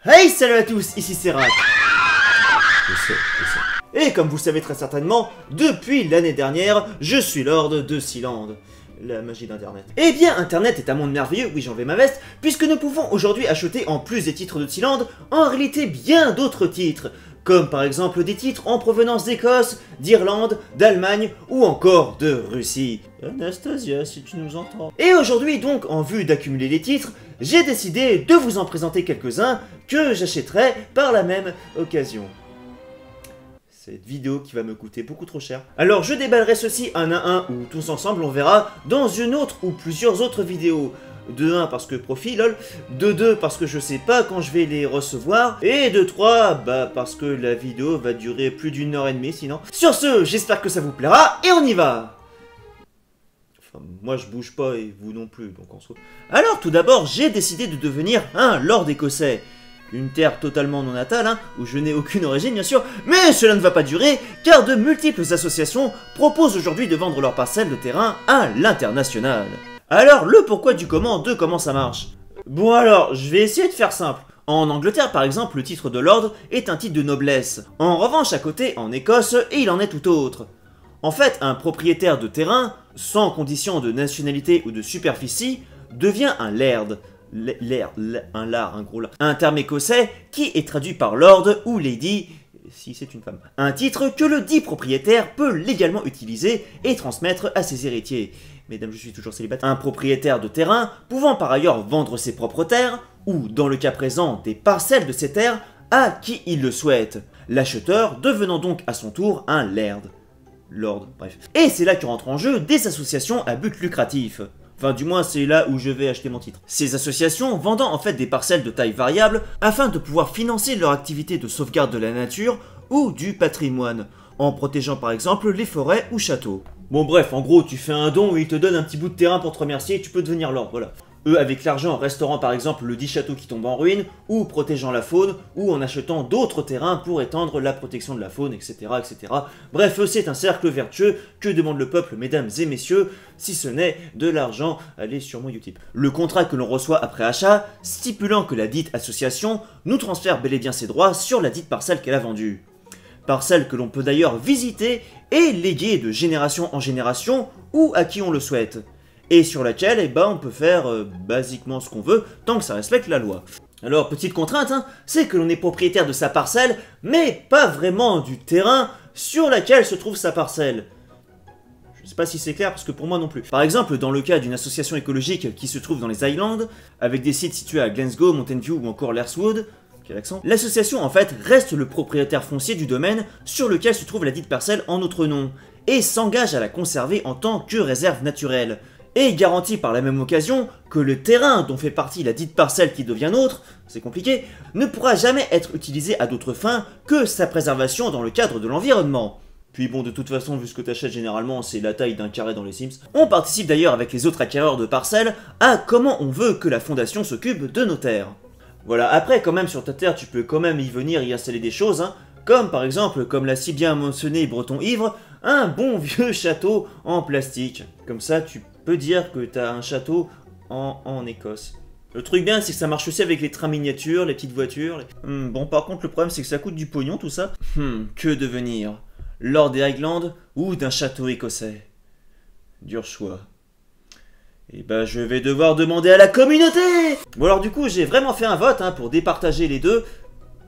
Hey, salut à tous, ici c'est Rak. Je sais. Et comme vous le savez très certainement, depuis l'année dernière, je suis Lord de Sealand. La magie d'internet. Eh bien, internet est un monde merveilleux, oui j'enlève ma veste, puisque nous pouvons aujourd'hui acheter en plus des titres de Sealand, en réalité bien d'autres titres, comme par exemple des titres en provenance d'Écosse, d'Irlande, d'Allemagne ou encore de Russie. Anastasia, si tu nous entends. Et aujourd'hui donc, en vue d'accumuler les titres, j'ai décidé de vous en présenter quelques-uns que j'achèterai par la même occasion. Cette vidéo qui va me coûter beaucoup trop cher. Alors je déballerai ceci un à un ou tous ensemble, on verra, dans une autre ou plusieurs autres vidéos. De 1 parce que profil, lol. De 2 parce que je sais pas quand je vais les recevoir. Et de 3, bah parce que la vidéo va durer plus d'une heure et demie sinon. Sur ce, j'espère que ça vous plaira et on y va. Enfin, moi je bouge pas et vous non plus, donc on se retrouve. Alors tout d'abord, j'ai décidé de devenir un lord écossais. Une terre totalement non natale, hein, où je n'ai aucune origine bien sûr, mais cela ne va pas durer, car de multiples associations proposent aujourd'hui de vendre leurs parcelles de terrain à l'international. Alors, le pourquoi du comment de comment ça marche. Bon alors, je vais essayer de faire simple. En Angleterre par exemple, le titre de lord est un titre de noblesse. En revanche, à côté, en Écosse, il en est tout autre. En fait, un propriétaire de terrain, sans condition de nationalité ou de superficie, devient un laird. Un gros lard. Un terme écossais qui est traduit par lord ou lady, si c'est une femme. Un titre que le dit propriétaire peut légalement utiliser et transmettre à ses héritiers. Mesdames, je suis toujours célibataire. Un propriétaire de terrain pouvant par ailleurs vendre ses propres terres, ou dans le cas présent des parcelles de ces terres, à qui il le souhaite. L'acheteur devenant donc à son tour un laird. Lord, bref. Et c'est là que rentrent en jeu des associations à but lucratif. Enfin, du moins, c'est là où je vais acheter mon titre. Ces associations vendant en fait des parcelles de taille variable afin de pouvoir financer leur activité de sauvegarde de la nature ou du patrimoine, en protégeant par exemple les forêts ou châteaux. Bon bref, en gros, tu fais un don et ils te donnent un petit bout de terrain pour te remercier et tu peux devenir lord, voilà. Eux, avec l'argent, restaurant par exemple le dit château qui tombe en ruine, ou protégeant la faune, ou en achetant d'autres terrains pour étendre la protection de la faune, etc. etc. Bref, c'est un cercle vertueux. Que demande le peuple, mesdames et messieurs, si ce n'est de l'argent? Allez sur mon Utip. Le contrat que l'on reçoit après achat, stipulant que la dite association nous transfère bel et bien ses droits sur la dite parcelle qu'elle a vendue. Parcelle que l'on peut d'ailleurs visiter et léguer de génération en génération, ou à qui on le souhaite. Et sur laquelle, eh ben, on peut faire basiquement ce qu'on veut, tant que ça respecte la loi. Alors, petite contrainte, hein, c'est que l'on est propriétaire de sa parcelle, mais pas vraiment du terrain sur lequel se trouve sa parcelle. Je sais pas si c'est clair, parce que pour moi non plus. Par exemple, dans le cas d'une association écologique qui se trouve dans les Highlands, avec des sites situés à Glasgow, Mountain View ou encore Lerswood, quel accent, l'association en fait reste le propriétaire foncier du domaine sur lequel se trouve la dite parcelle en notre nom, et s'engage à la conserver en tant que réserve naturelle. Et garantit par la même occasion que le terrain dont fait partie la dite parcelle qui devient nôtre, c'est compliqué, ne pourra jamais être utilisé à d'autres fins que sa préservation dans le cadre de l'environnement. Puis bon, de toute façon, vu ce que t'achètes généralement, c'est la taille d'un carré dans les Sims. On participe d'ailleurs avec les autres acquéreurs de parcelles à comment on veut que la fondation s'occupe de nos terres. Voilà, après quand même sur ta terre, tu peux quand même y venir y installer des choses, hein, comme par exemple, comme l'a si bien mentionné Breton Ivre, un bon vieux château en plastique. Comme ça, tu peux dire que t'as un château en Écosse. Le truc bien, c'est que ça marche aussi avec les trains miniatures, les petites voitures. Bon, par contre, le problème, c'est que ça coûte du pognon, tout ça. Que devenir? Lord des Highlands ou d'un château écossais? Dur choix. Et bah, je vais devoir demander à la communauté. Bon, alors du coup, j'ai vraiment fait un vote hein, pour départager les deux.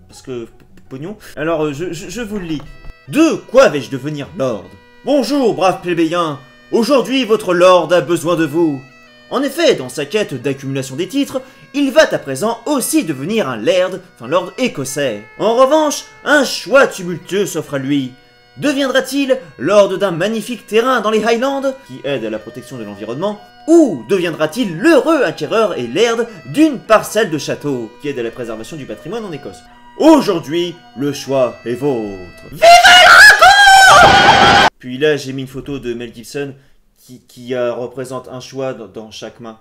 Parce que, pognon. Alors, je vous le lis. De quoi vais-je devenir lord? Bonjour, braves plébéiens. Aujourd'hui, votre lord a besoin de vous. En effet, dans sa quête d'accumulation des titres, il va à présent aussi devenir un laird, enfin lord écossais. En revanche, un choix tumultueux s'offre à lui. Deviendra-t-il lord d'un magnifique terrain dans les Highlands, qui aide à la protection de l'environnement, ou deviendra-t-il l'heureux acquéreur et laird d'une parcelle de château, qui aide à la préservation du patrimoine en Écosse? Aujourd'hui, le choix est vôtre. Vive le Puis là, j'ai mis une photo de Mel Gibson qui représente un choix dans chaque main.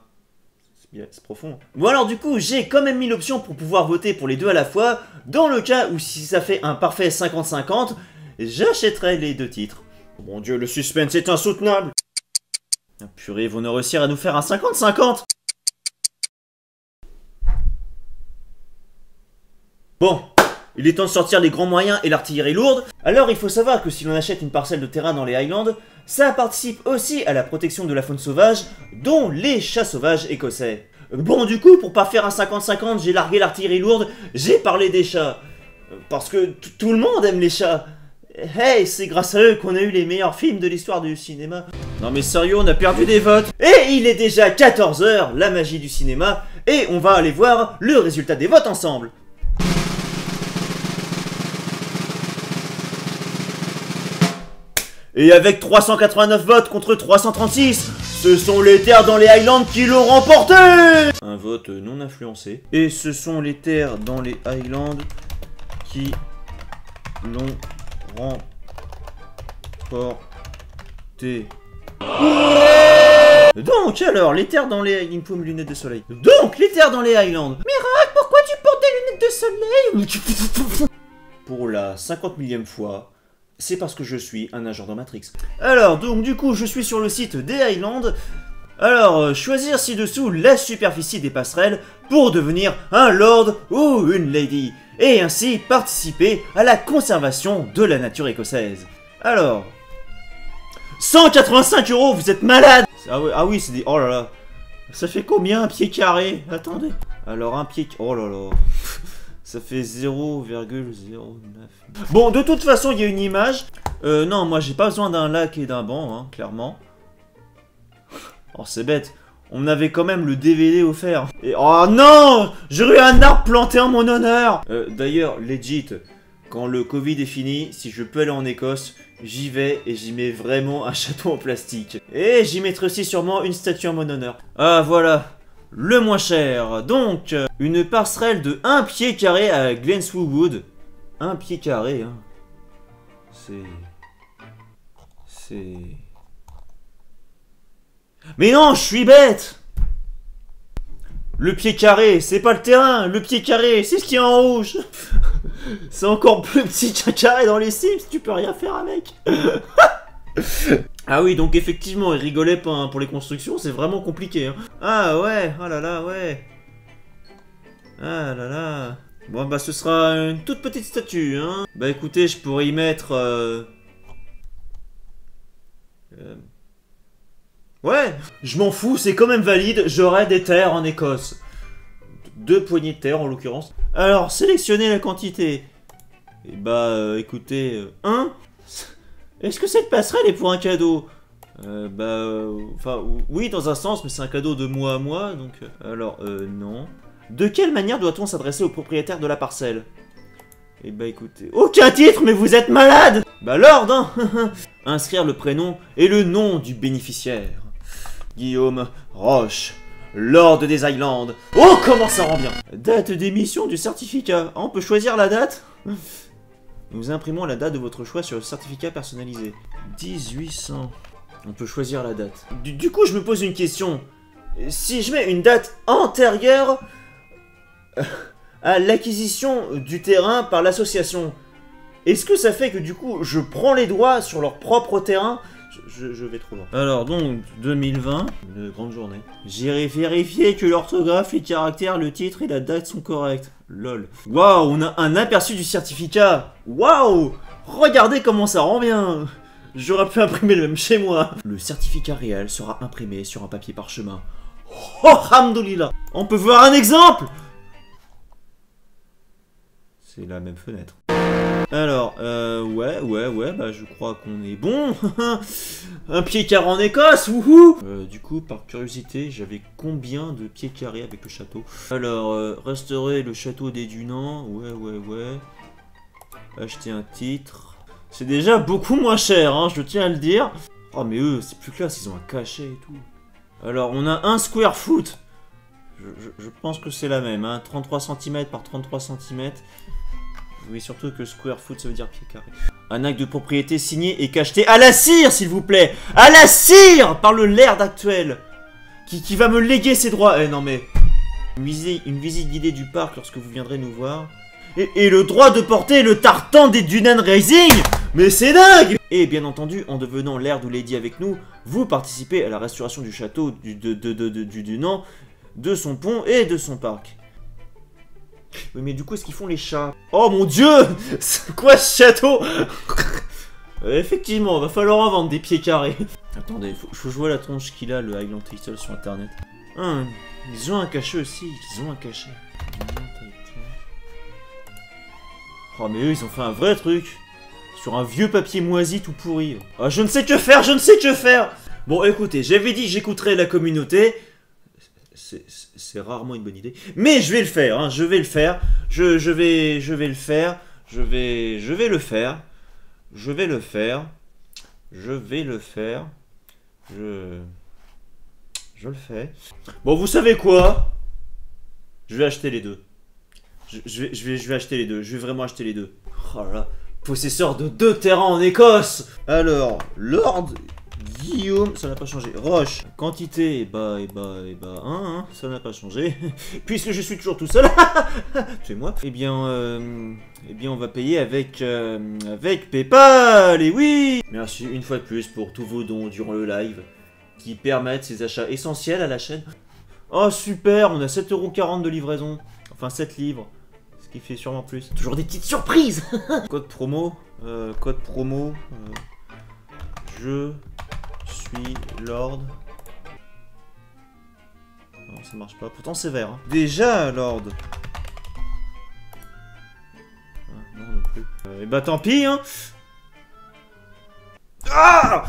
C'est profond. Bon alors du coup, j'ai quand même mis l'option pour pouvoir voter pour les deux à la fois, dans le cas où si ça fait un parfait 50-50, j'achèterai les deux titres. Oh mon dieu, le suspense est insoutenable. Ah, purée, ils vont ne réussir à nous faire un 50-50. Bon, il est temps de sortir les grands moyens et l'artillerie lourde. Alors il faut savoir que si l'on achète une parcelle de terrain dans les Highlands, ça participe aussi à la protection de la faune sauvage, dont les chats sauvages écossais. Bon, du coup, pour pas faire un 50-50, j'ai largué l'artillerie lourde, j'ai parlé des chats. Parce que tout le monde aime les chats. Hey, c'est grâce à eux qu'on a eu les meilleurs films de l'histoire du cinéma. Non mais sérieux, on a perdu des votes. Et il est déjà 14 h, la magie du cinéma, et on va aller voir le résultat des votes ensemble. Et avec 389 votes contre 336, ce sont les terres dans les Highlands qui l'ont remporté. Un vote non influencé. Et ce sont les terres dans les Highlands qui l'ont remporté. Donc alors, les terres dans les... Il me faut mes lunettes de soleil. Donc, les terres dans les Highlands. Miracle, pourquoi tu portes des lunettes de soleil? Pour la 50 millième fois, c'est parce que je suis un agent dans Matrix. Alors, donc du coup, je suis sur le site des Highlands. Alors, choisir ci-dessous la superficie des passerelles pour devenir un lord ou une lady. Et ainsi participer à la conservation de la nature écossaise. Alors... 185 €, vous êtes malade. Ah oui, c'est des... Oh là là. Ça fait combien un pied carré? Attendez. Alors un pied... Oh là là. Ça fait 0,09. Bon, de toute façon, il y a une image. Non, moi, j'ai pas besoin d'un lac et d'un banc, hein, clairement. Oh, c'est bête. On avait quand même le DVD offert. Et... Oh non! J'aurais eu un arbre planté en mon honneur. D'ailleurs, legit, quand le Covid est fini, si je peux aller en Écosse, j'y vais et j'y mets vraiment un château en plastique. Et j'y mettrai aussi sûrement une statue en mon honneur. Ah, voilà. Le moins cher. Donc, une passerelle de 1 pied carré à Glenswood Wood. 1 pied carré, hein. C'est... Mais non, je suis bête. Le pied carré, c'est pas le terrain. Le pied carré, c'est ce qui est en rouge. C'est encore plus petit qu'un carré dans les Sims. Tu peux rien faire avec. Ah oui, donc effectivement, il rigolait pas hein, pour les constructions. C'est vraiment compliqué. Hein. Ah ouais, oh là là, ouais. Ah là là. Bon bah ce sera une toute petite statue. Hein. Bah écoutez, je pourrais y mettre... Ouais, je m'en fous, c'est quand même valide, j'aurai des terres en Écosse. 2 poignées de terre en l'occurrence. Alors, sélectionnez la quantité. Et bah, écoutez, 1. Est-ce que cette passerelle est pour un cadeau? Enfin, oui, dans un sens, mais c'est un cadeau de mois à mois, donc... alors, non. De quelle manière doit-on s'adresser au propriétaire de la parcelle? Et bah écoutez... Aucun titre, mais vous êtes malade! Bah Lord, hein. Inscrire le prénom et le nom du bénéficiaire. Guillaume Roche, Lord des Highlands. Oh, comment ça rend bien! Date d'émission du certificat. On peut choisir la date? Nous imprimons la date de votre choix sur le certificat personnalisé. 1800. On peut choisir la date. Du coup, je me pose une question. Si je mets une date antérieure à l'acquisition du terrain par l'association, est-ce que ça fait que du coup, je prends les droits sur leur propre terrain? Je vais trop loin. Alors donc, 2020, une grande journée. J'ai vérifié que l'orthographe, les caractères, le titre et la date sont corrects. Lol. Waouh, on a un aperçu du certificat. Waouh, regardez comment ça rend bien. J'aurais pu imprimer le même chez moi. Le certificat réel sera imprimé sur un papier parchemin. Oh, alhamdoulilah. On peut voir un exemple. C'est la même fenêtre. Alors, ouais, bah je crois qu'on est bon. Un pied carré en Écosse, wouhou. Du coup, par curiosité, j'avais combien de pieds carrés avec le château? Alors, restaurer le château des Dunans, ouais. Acheter un titre. C'est déjà beaucoup moins cher, hein, je tiens à le dire. Oh, mais eux, c'est plus classe, ils ont un cachet et tout. Alors, on a 1 square foot. Je pense que c'est la même, hein, 33 cm par 33 cm. Oui, surtout que square foot, ça veut dire pied carré. Un acte de propriété signé et cacheté à la cire, s'il vous plaît. À la cire, par le laird actuel. Qui va me léguer ses droits. Eh non mais... Une visite guidée du parc lorsque vous viendrez nous voir. Et le droit de porter le tartan des Dunan Racing. Mais c'est dingue. Et bien entendu, en devenant laird ou lady avec nous, vous participez à la restauration du château du Dunan, de son pont et de son parc. Oui, mais du coup, est-ce qu'ils font les chats? Oh mon dieu! C'est quoi ce château? Effectivement, va falloir en vendre des pieds carrés. Attendez, faut que je vois la tronche qu'il a, le Highland Title sur internet. Ils ont un cachet aussi, ils ont un cachet. Oh, mais eux, ils ont fait un vrai truc. Sur un vieux papier moisi tout pourri. Ah, je ne sais que faire, je ne sais que faire! Bon, écoutez, j'avais dit que j'écouterais la communauté. C'est rarement une bonne idée. Mais je vais le faire, hein, je vais le faire. Je vais le faire. Je vais le faire. Je vais le faire. Je vais le faire. Je le fais. Bon, vous savez quoi? Je vais acheter les deux. Je vais acheter les deux. Je vais vraiment acheter les deux. Oh là là. Possesseur de 2 terrains en Écosse. Alors, Lord Guillaume, ça n'a pas changé. Roche, quantité, et bah, 1, ça n'a pas changé. Puisque je suis toujours tout seul. C'est moi. Eh bien, on va payer avec PayPal, et oui. Merci une fois de plus pour tous vos dons durant le live, qui permettent ces achats essentiels à la chaîne. Oh super, on a 7,40 € de livraison. Enfin 7 livres. Ce qui fait sûrement plus. Toujours des petites surprises. Code promo. Je suis Lord. Non, ça marche pas. Pourtant c'est vert. Hein. Déjà Lord. Ah, non, non plus. Et bah tant pis hein. Ah!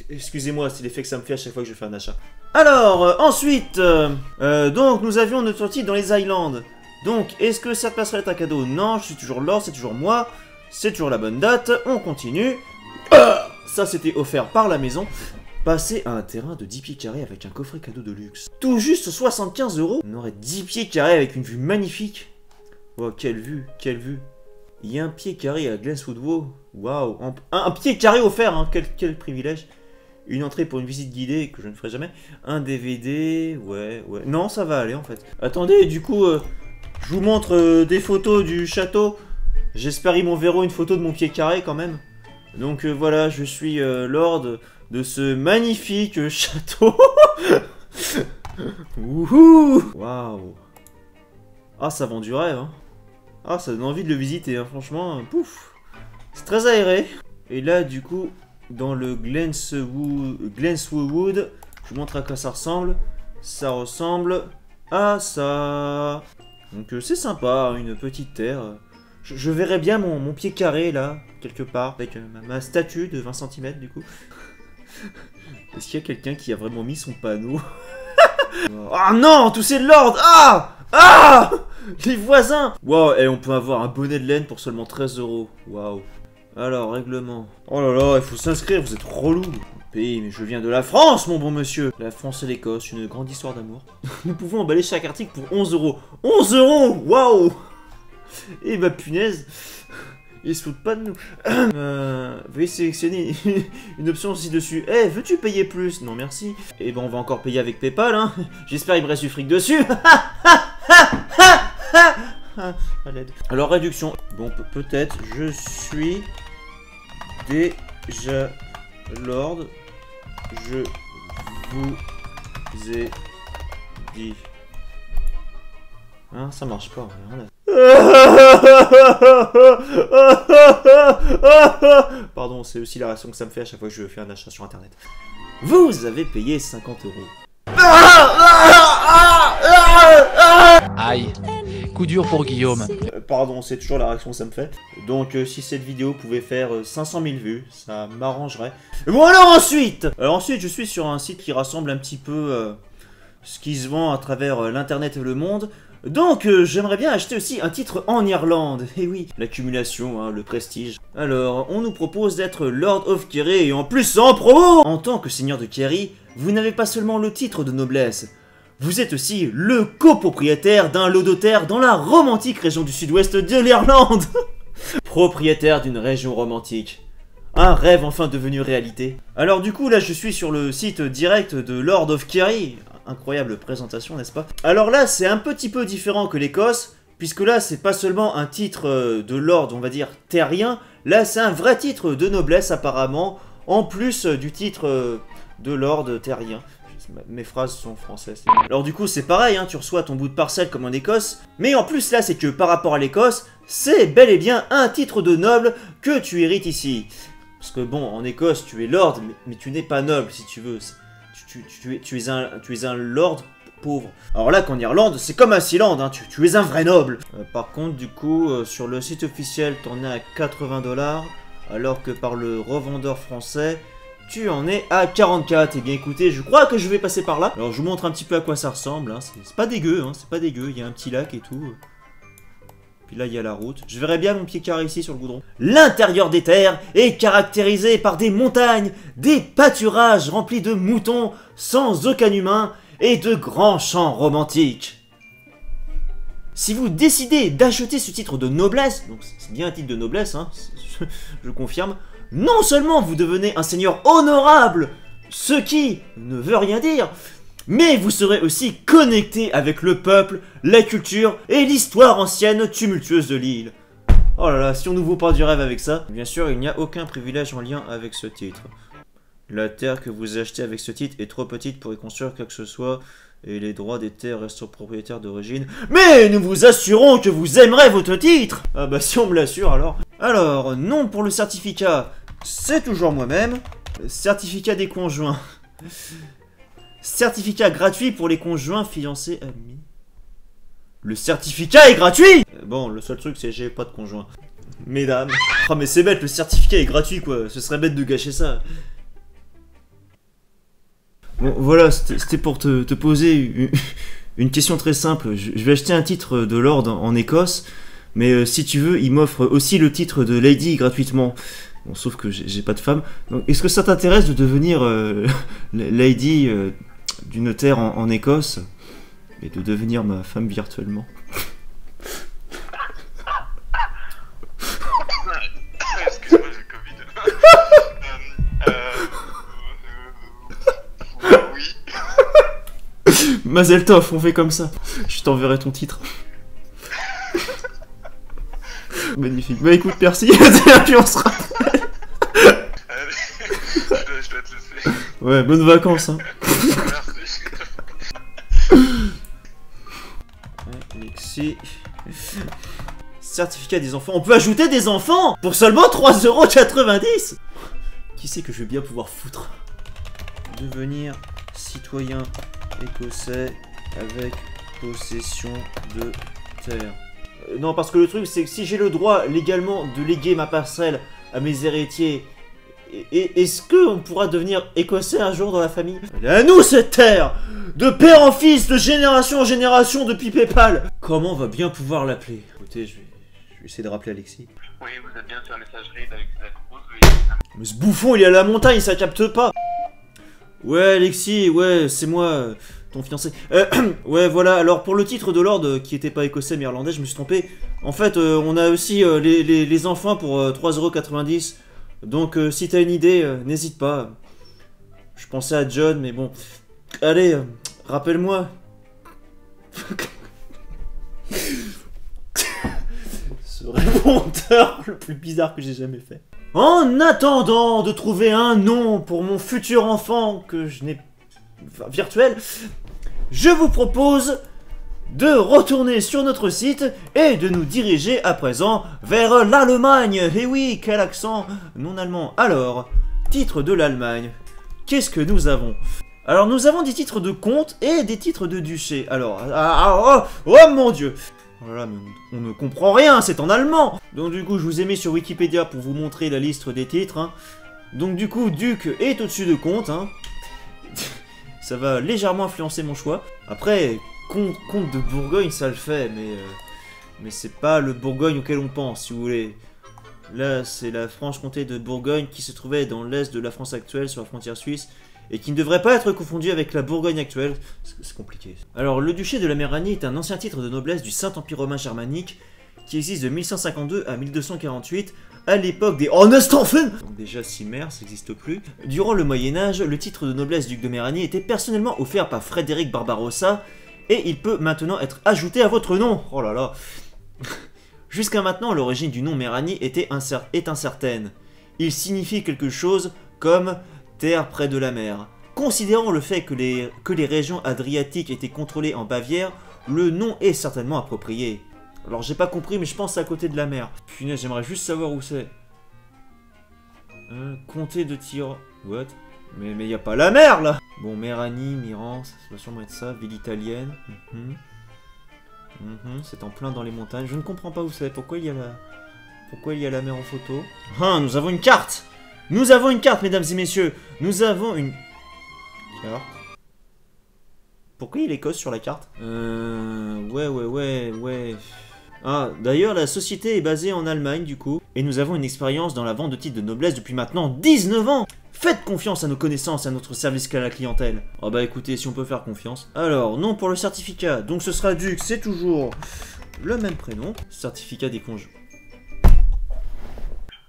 Excusez-moi, c'est l'effet que ça me fait à chaque fois que je fais un achat. Alors, ensuite, donc nous avions notre titre dans les Highlands. Donc, est-ce que ça passerait un cadeau? Non, je suis toujours Lord, c'est toujours moi. C'est toujours la bonne date. On continue. Ça, c'était offert par la maison. Passer à un terrain de 10 pieds carrés avec un coffret cadeau de luxe. Tout juste 75 €. On aurait 10 pieds carrés avec une vue magnifique. Oh, quelle vue, quelle vue. Il y a un pied carré à Glenswood. Waouh. Un pied carré offert, hein. Quel privilège. Une entrée pour une visite guidée que je ne ferai jamais. Un DVD, ouais. Non, ça va aller en fait. Attendez, du coup, je vous montre des photos du château. J'espère qu'ils m'enverront une photo de mon pied carré quand même. Donc voilà, je suis lord de ce magnifique château. Wouhou! Waouh! Ah, ça vend du rêve, hein. Ah, ça donne envie de le visiter, hein. Franchement, pouf! C'est très aéré. Et là, du coup, dans le Glenswood, je vous montre à quoi ça ressemble. Ça ressemble à ça. Donc c'est sympa, une petite terre. Je verrais bien mon pied carré là, quelque part, avec ma statue de 20 cm du coup. Est-ce qu'il y a quelqu'un qui a vraiment mis son panneau? Ah non, tous ces lords. Ah les voisins. Wow, et on peut avoir un bonnet de laine pour seulement 13 €. Waouh. Alors, règlement. Oh là là, il faut s'inscrire, vous êtes relou. Pays, mais je viens de la France, mon bon monsieur. La France et l'Écosse, une grande histoire d'amour. Nous pouvons emballer chaque article pour 11 €. 11 €. Waouh. Et bah punaise. Ils se foutent pas de nous. Veuillez sélectionner une option ci-dessus. Eh, veux-tu payer plus? Non, merci. Et ben, on va encore payer avec PayPal, hein. J'espère qu'il me reste du fric dessus. À l'aide. Alors, réduction. Bon, peut-être, je suis déjà Lord. Je vous ai dit. Hein, ça marche pas. Rien Pardon, c'est aussi la réaction que ça me fait à chaque fois que je fais un achat sur internet. Vous avez payé 50 €. Aïe, coup dur pour Guillaume. Pardon, c'est toujours la réaction que ça me fait. Donc si cette vidéo pouvait faire 500 000 vues, ça m'arrangerait. Bon alors ensuite je suis sur un site qui rassemble un petit peu ce qui se vend à travers l'internet et le monde. Donc j'aimerais bien acheter aussi un titre en Irlande. Et oui, l'accumulation, hein, le prestige. Alors, on nous propose d'être Lord of Kerry et en plus en promo. En tant que seigneur de Kerry, vous n'avez pas seulement le titre de noblesse. Vous êtes aussi le copropriétaire d'un lot de terre dans la romantique région du sud-ouest de l'Irlande. Propriétaire d'une région romantique. Un rêve enfin devenu réalité. Alors du coup, là, je suis sur le site direct de Lord of Kerry. Incroyable présentation, n'est-ce pas? Alors là, c'est un petit peu différent que l'Écosse, puisque là, c'est pas seulement un titre de lord, on va dire, terrien. Là, c'est un vrai titre de noblesse, apparemment, en plus du titre de lord terrien. Mes phrases sont françaises. Alors du coup c'est pareil, hein, tu reçois ton bout de parcelle comme en Écosse, mais en plus là c'est que par rapport à l'Écosse, c'est bel et bien un titre de noble que tu hérites ici. Parce que bon, en Écosse tu es lord, mais tu n'es pas noble si tu veux. Tu es un lord pauvre. Alors là qu'en Irlande, c'est comme à Sealand, hein, tu es un vrai noble. Par contre du coup, sur le site officiel, t'en es à 80 $, alors que par le revendeur français, tu en es à 44. Et bien écoutez, je crois que je vais passer par là. Alors je vous montre un petit peu à quoi ça ressemble, hein. C'est pas dégueu, hein, c'est pas dégueu, il y a un petit lac et tout. Puis là il y a la route. Je verrai bien mon pied carré ici sur le goudron. L'intérieur des terres est caractérisé par des montagnes, des pâturages remplis de moutons sans aucun humain et de grands champs romantiques. Si vous décidez d'acheter ce titre de noblesse, donc c'est bien un titre de noblesse, hein, je confirme, non seulement vous devenez un seigneur honorable, ce qui ne veut rien dire, mais vous serez aussi connecté avec le peuple, la culture et l'histoire ancienne tumultueuse de l'île. Oh là là, si on nous vaut pas du rêve avec ça. Bien sûr, il n'y a aucun privilège en lien avec ce titre. La terre que vous achetez avec ce titre est trop petite pour y construire quoi que ce soit, et les droits des terres restent aux propriétaires d'origine. Mais nous vous assurons que vous aimerez votre titre. Ah bah si on me l'assure alors. Alors, non pour le certificat, c'est toujours moi-même. Certificat des conjoints. Certificat gratuit pour les conjoints, fiancés, amis. Le certificat est gratuit. Bon, le seul truc c'est que j'ai pas de conjoint. Mesdames. Oh mais c'est bête, le certificat est gratuit quoi. Ce serait bête de gâcher ça. Bon voilà, c'était pour te poser une question très simple. Je vais acheter un titre de lord en Écosse. Mais si tu veux, il m'offre aussi le titre de lady gratuitement. Bon, sauf que j'ai pas de femme. Donc, est-ce que ça t'intéresse de devenir lady du notaire en Écosse et de devenir ma femme virtuellement? Excuse-moi, j'ai Covid. Oui. Mazel tov, on fait comme ça. Je t'enverrai ton titre. Magnifique. Bah écoute, merci. Et puis on se rappelle. Allez, je dois te laisser. Ouais, bonnes vacances. Hein. Merci. Alexis. Certificat des enfants. On peut ajouter des enfants pour seulement 3,90 €. Qui sait que je vais bien pouvoir foutre? Devenir citoyen écossais avec possession de terre. Non, parce que le truc, c'est que si j'ai le droit légalement de léguer ma parcelle à mes héritiers, est-ce qu'on pourra devenir écossais un jour dans la famille? Elle est à nous cette terre! De père en fils, de génération en génération depuis Paypal! Comment on va bien pouvoir l'appeler? Écoutez, je vais essayer de rappeler Alexis. Oui, vous êtes bien sur la messagerie d'Alexis Lacroze. Mais ce bouffon, il est à la montagne, ça capte pas! Ouais, Alexis, ouais, c'est moi, ton fiancé. Ouais, voilà, alors pour le titre de lord, qui était pas écossais mais irlandais, je me suis trompé. En fait, on a aussi les enfants pour 3,90 €. Donc, si t'as une idée, n'hésite pas. Je pensais à John, mais bon. Allez, rappelle-moi. Ce répondeur le plus bizarre que j'ai jamais fait. En attendant de trouver un nom pour mon futur enfant que je n'ai... Enfin, virtuel, je vous propose de retourner sur notre site et de nous diriger à présent vers l'Allemagne. Eh oui, quel accent non allemand. Alors, titre de l'Allemagne. Qu'est-ce que nous avons? Alors, nous avons des titres de comte et des titres de duché. Alors, oh mon dieu. Oh là là, mais on ne comprend rien, c'est en allemand. Donc du coup, je vous ai mis sur Wikipédia pour vous montrer la liste des titres. Hein. Donc du coup, duc est au-dessus de comte. Hein. Ça va légèrement influencer mon choix. Après, comte de Bourgogne, ça le fait, mais c'est pas le Bourgogne auquel on pense, si vous voulez. Là, c'est la Franche-Comté de Bourgogne qui se trouvait dans l'est de la France actuelle, sur la frontière suisse, et qui ne devrait pas être confondu avec la Bourgogne actuelle. C'est compliqué. Alors, le duché de la Méranie est un ancien titre de noblesse du Saint-Empire romain germanique qui existe de 1152 à 1248, à l'époque des Hohenstaufen. Donc déjà, Cimère, ça n'existe plus. Durant le Moyen-Âge, le titre de noblesse duc de Méranie était personnellement offert par Frédéric Barbarossa, et il peut maintenant être ajouté à votre nom. Oh là là. Jusqu'à maintenant, l'origine du nom Méranie est incertaine. Il signifie quelque chose comme terre près de la mer. Considérant le fait que les régions adriatiques étaient contrôlées en Bavière, le nom est certainement approprié. Alors j'ai pas compris, mais je pense que c'est à côté de la mer. Punaise, j'aimerais juste savoir où c'est. Comté de Tir... What? Mais y a pas la mer là! Bon, Méranie, Miran, ça va sûrement être ça, ville italienne. C'est en plein dans les montagnes. Je ne comprends pas où c'est. Pourquoi il y a la mer en photo? Ah, nous avons une carte! Nous avons une carte, mesdames et messieurs! Nous avons une carte. Pourquoi il y a l'Écosse sur la carte? Ouais. Ah, d'ailleurs, la société est basée en Allemagne, du coup. Et nous avons une expérience dans la vente de titres de noblesse depuis maintenant 19 ans! Faites confiance à nos connaissances et à notre service à la clientèle. Ah bah écoutez, si on peut faire confiance. Alors, non pour le certificat. Donc ce sera Duc, c'est toujours le même prénom. Certificat des congés.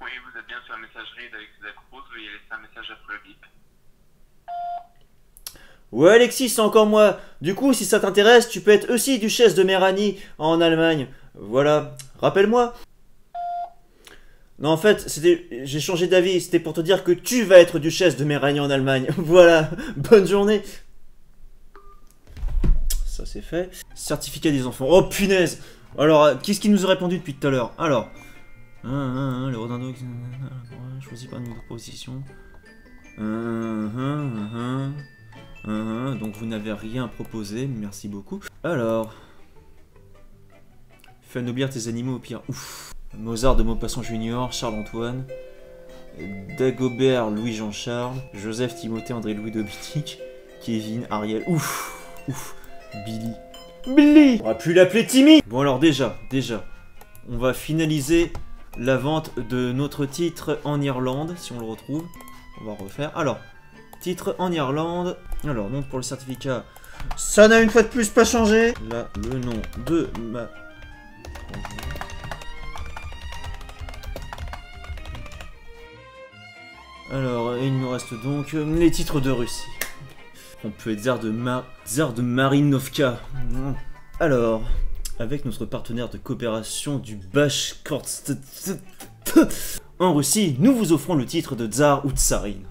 Oui, vous êtes bien sur la messagerie d'Alexis Cruz, veuillez laisser un message après le bip. Ouais Alexis, c'est encore moi. Du coup, si ça t'intéresse, tu peux être aussi duchesse de Méranie en Allemagne. Voilà, rappelle-moi. Non, en fait, j'ai changé d'avis. C'était pour te dire que tu vas être duchesse de Méranie en Allemagne. Voilà, bonne journée. Ça, c'est fait. Certificat des enfants. Oh, punaise. Alors, qu'est-ce qu'il nous a répondu depuis tout à l'heure? Alors, le Rodando... choisi par une proposition. Donc, vous n'avez rien proposé. Merci beaucoup. Alors... Fais anoblir tes animaux au pire. Ouf. Mozart de Maupassant Junior, Charles-Antoine, Dagobert Louis-Jean-Charles, Joseph Timothée André Louis Dominique, Kevin, Ariel, ouf, Billy. On aurait pu l'appeler Timmy. Bon alors déjà, on va finaliser la vente de notre titre en Irlande, si on le retrouve. On va refaire. Alors, titre en Irlande. Alors, nom pour le certificat. Ça n'a une fois de plus pas changé. Là, le nom de ma... Alors, il nous reste donc les titres de Russie. On peut être Tsar de Marinovka. Alors, avec notre partenaire de coopération du Bashkortostan en Russie, nous vous offrons le titre de Tsar ou Tsarine.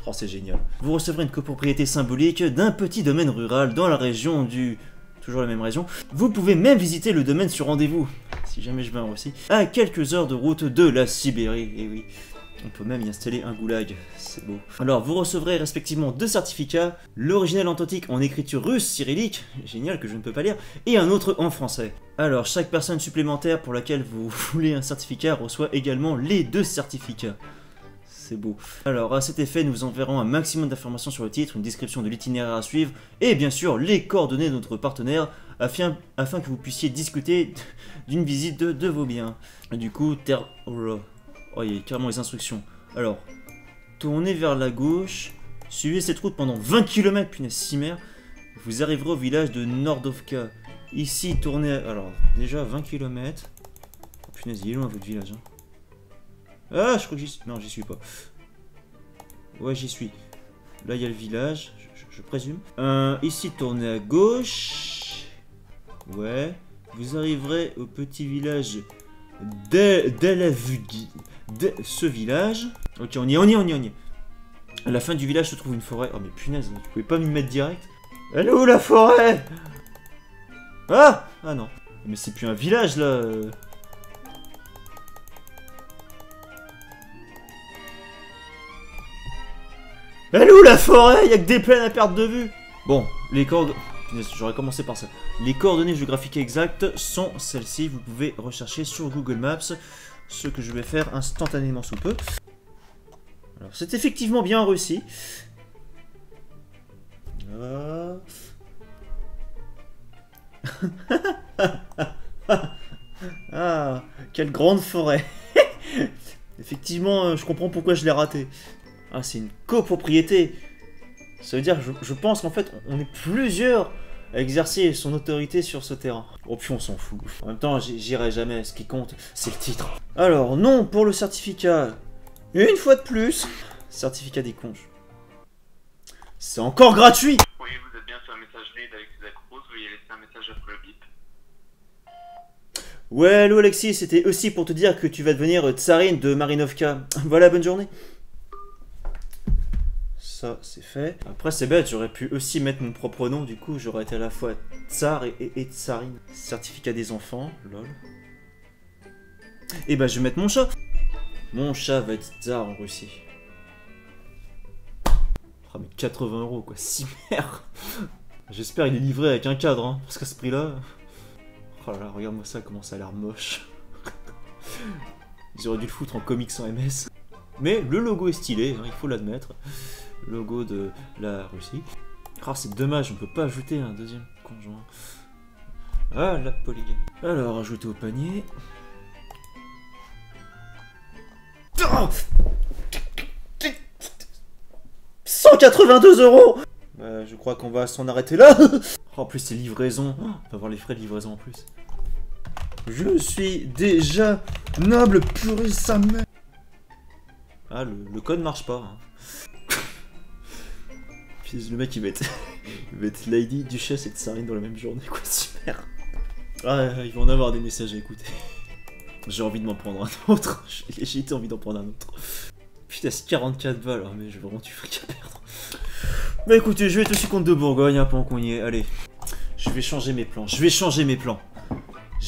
Oh, c'est génial. Vous recevrez une copropriété symbolique d'un petit domaine rural dans la région du... Toujours la même région. Vous pouvez même visiter le domaine sur rendez-vous, si jamais je vais en Russie, à quelques heures de route de la Sibérie. Et oui. On peut même y installer un goulag, c'est beau. Alors, vous recevrez respectivement 2 certificats, l'original authentique en écriture russe cyrillique, génial que je ne peux pas lire, et un autre en français. Alors, chaque personne supplémentaire pour laquelle vous voulez un certificat reçoit également les 2 certificats. C'est beau. Alors, à cet effet, nous enverrons un maximum d'informations sur le titre, une description de l'itinéraire à suivre, et bien sûr, les coordonnées de notre partenaire, afin que vous puissiez discuter d'une visite de vos biens. Et du coup, Oh, il y a carrément les instructions. Alors, tournez vers la gauche, suivez cette route pendant 20 km, punaise, cimère. Vous arriverez au village de Nordovka. Ici, tournez... Alors, déjà 20 km. Oh, punaise, il est loin votre village. Hein. Ah, je crois que j'y suis... Non, j'y suis pas. Ouais, j'y suis. Là, il y a le village, je présume. Ici, tournez à gauche. Ouais. Vous arriverez au petit village de ce village. Ok, on y est. À la fin du village se trouve une forêt. Oh mais punaise, tu pouvais pas m'y mettre direct? Elle est où la forêt? Ah non. Mais c'est plus un village là. Elle est où la forêt? Il y a que des plaines à perte de vue. Bon, les coordonnées... J'aurais commencé par ça. Les coordonnées géographiques exactes sont celles-ci. Vous pouvez rechercher sur Google Maps, ce que je vais faire instantanément sous peu. Alors, c'est effectivement bien réussi. Ah, quelle grande forêt. Effectivement, je comprends pourquoi je l'ai raté. Ah, c'est une copropriété. Ça veut dire, je pense qu'en fait, on est plusieurs à exercer son autorité sur ce terrain. Oh, puis on s'en fout. En même temps, j'irai jamais. Ce qui compte, c'est le titre. Alors, non pour le certificat. Une fois de plus. Certificat des conges. C'est encore gratuit. Oui, vous êtes bien sur la messagerie d'Alexis Cruz, veuillez laisser un message après le bip. Ouais, hello Alexis, c'était aussi pour te dire que tu vas devenir tsarine de Marinovka. Voilà, bonne journée. ça c'est fait. Après c'est bête, j'aurais pu aussi mettre mon propre nom, du coup j'aurais été à la fois Tsar et Tsarine. Certificat des enfants, lol. Et bah je vais mettre mon chat. Mon chat va être Tsar en Russie. Oh mais 80 € quoi, si merde. J'espère il est livré avec un cadre, hein, parce qu'à ce prix là... Oh là là, regarde-moi ça, comment ça a l'air moche. Ils auraient dû le foutre en comics sans MS. Mais le logo est stylé, hein, il faut l'admettre. Logo de la Russie. Ah, c'est dommage, on peut pas ajouter un deuxième conjoint. Ah, la polygamie. Alors, ajouter au panier. Oh 182 €. Je crois qu'on va s'en arrêter là. En plus, c'est livraison. On va avoir les frais de livraison en plus. Je suis déjà noble, purée sa mère. Ah, le code marche pas. Hein. Puis le mec il va être Lady, Duchesse et Tsarine dans la même journée, quoi, super. Ah, il va en avoir des messages à écouter. J'ai envie de m'en prendre un autre. J'ai envie d'en prendre un autre. Putain, c'est 44 balles, hein, mais j'ai vraiment du fric à perdre. Bah écoutez, je vais être aussi contre de Bourgogne, hein, pendant qu'on y est. Allez, je vais changer mes plans. Je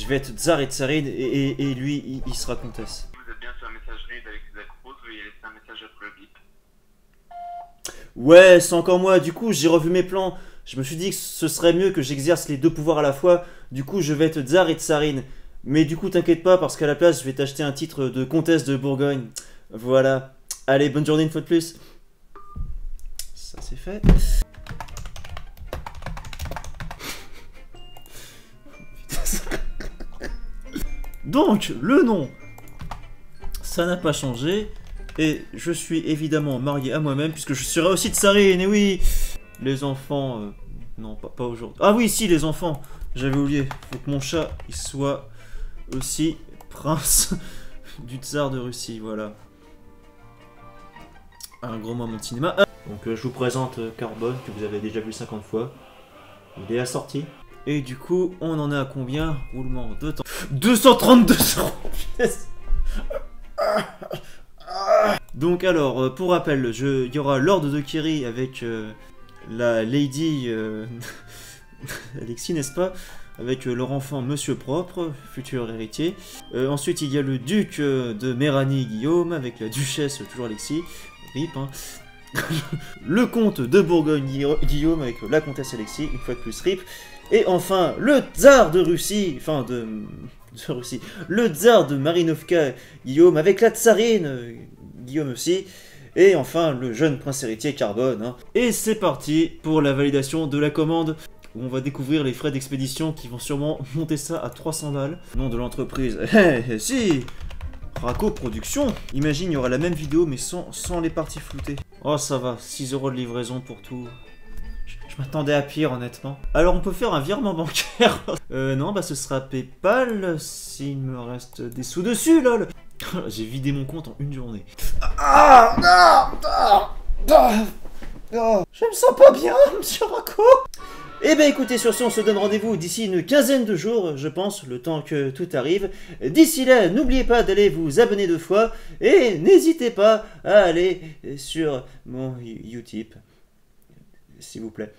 vais être Tsar et Tsarine et lui, il sera comtesse. Vous êtes bien sur la messagerie d'Alexis Zacruz, veuillez laisser un message après le bip. Ouais, c'est encore moi. Du coup, j'ai revu mes plans. Je me suis dit que ce serait mieux que j'exerce les deux pouvoirs à la fois. Du coup, je vais être Tsar et Tsarine. Mais du coup, t'inquiète pas, parce qu'à la place, je vais t'acheter un titre de comtesse de Bourgogne. Voilà. Allez, bonne journée une fois de plus. Ça, c'est fait. Donc, le nom, ça n'a pas changé. Et je suis évidemment marié à moi-même, puisque je serai aussi Tsarine, et oui. Les enfants... non, pas aujourd'hui. Ah oui, si, les enfants. J'avais oublié. Faut que mon chat, il soit aussi prince du tsar de Russie, voilà. Un gros moment de cinéma. Donc je vous présente Carbone, que vous avez déjà vu 50 fois. Il est assorti. Et du coup, on en est à combien? Roulement de temps. 232 €. Donc alors, pour rappel, il y aura Lord de Kerry avec la Lady Alexis, n'est-ce pas? Avec leur enfant Monsieur Propre, futur héritier. Ensuite, il y a le duc de Méranie Guillaume avec la duchesse, toujours Alexis. RIP, hein. Le comte de Bourgogne Guillaume avec la comtesse Alexis, une fois de plus RIP. Et enfin, le tsar de Russie, enfin de Russie, le tsar de Marinovka Guillaume avec la tsarine Guillaume aussi. Et enfin, le jeune prince héritier Carbone. Hein. Et c'est parti pour la validation de la commande, où on va découvrir les frais d'expédition qui vont sûrement monter ça à 300 balles. Nom de l'entreprise, si Raco Production. Imagine, il y aura la même vidéo mais sans les parties floutées. Oh ça va, 6 € de livraison pour tout. Je m'attendais à pire honnêtement. Alors on peut faire un virement bancaire. Non, bah ce sera Paypal s'il me reste des sous dessus, lol. J'ai vidé mon compte en une journée. Je me sens pas bien, monsieur Raco. Eh ben écoutez, sur ce, on se donne rendez-vous d'ici une quinzaine de jours, je pense, le temps que tout arrive. D'ici là, n'oubliez pas d'aller vous abonner 2 fois, et n'hésitez pas à aller sur mon Utip, s'il vous plaît.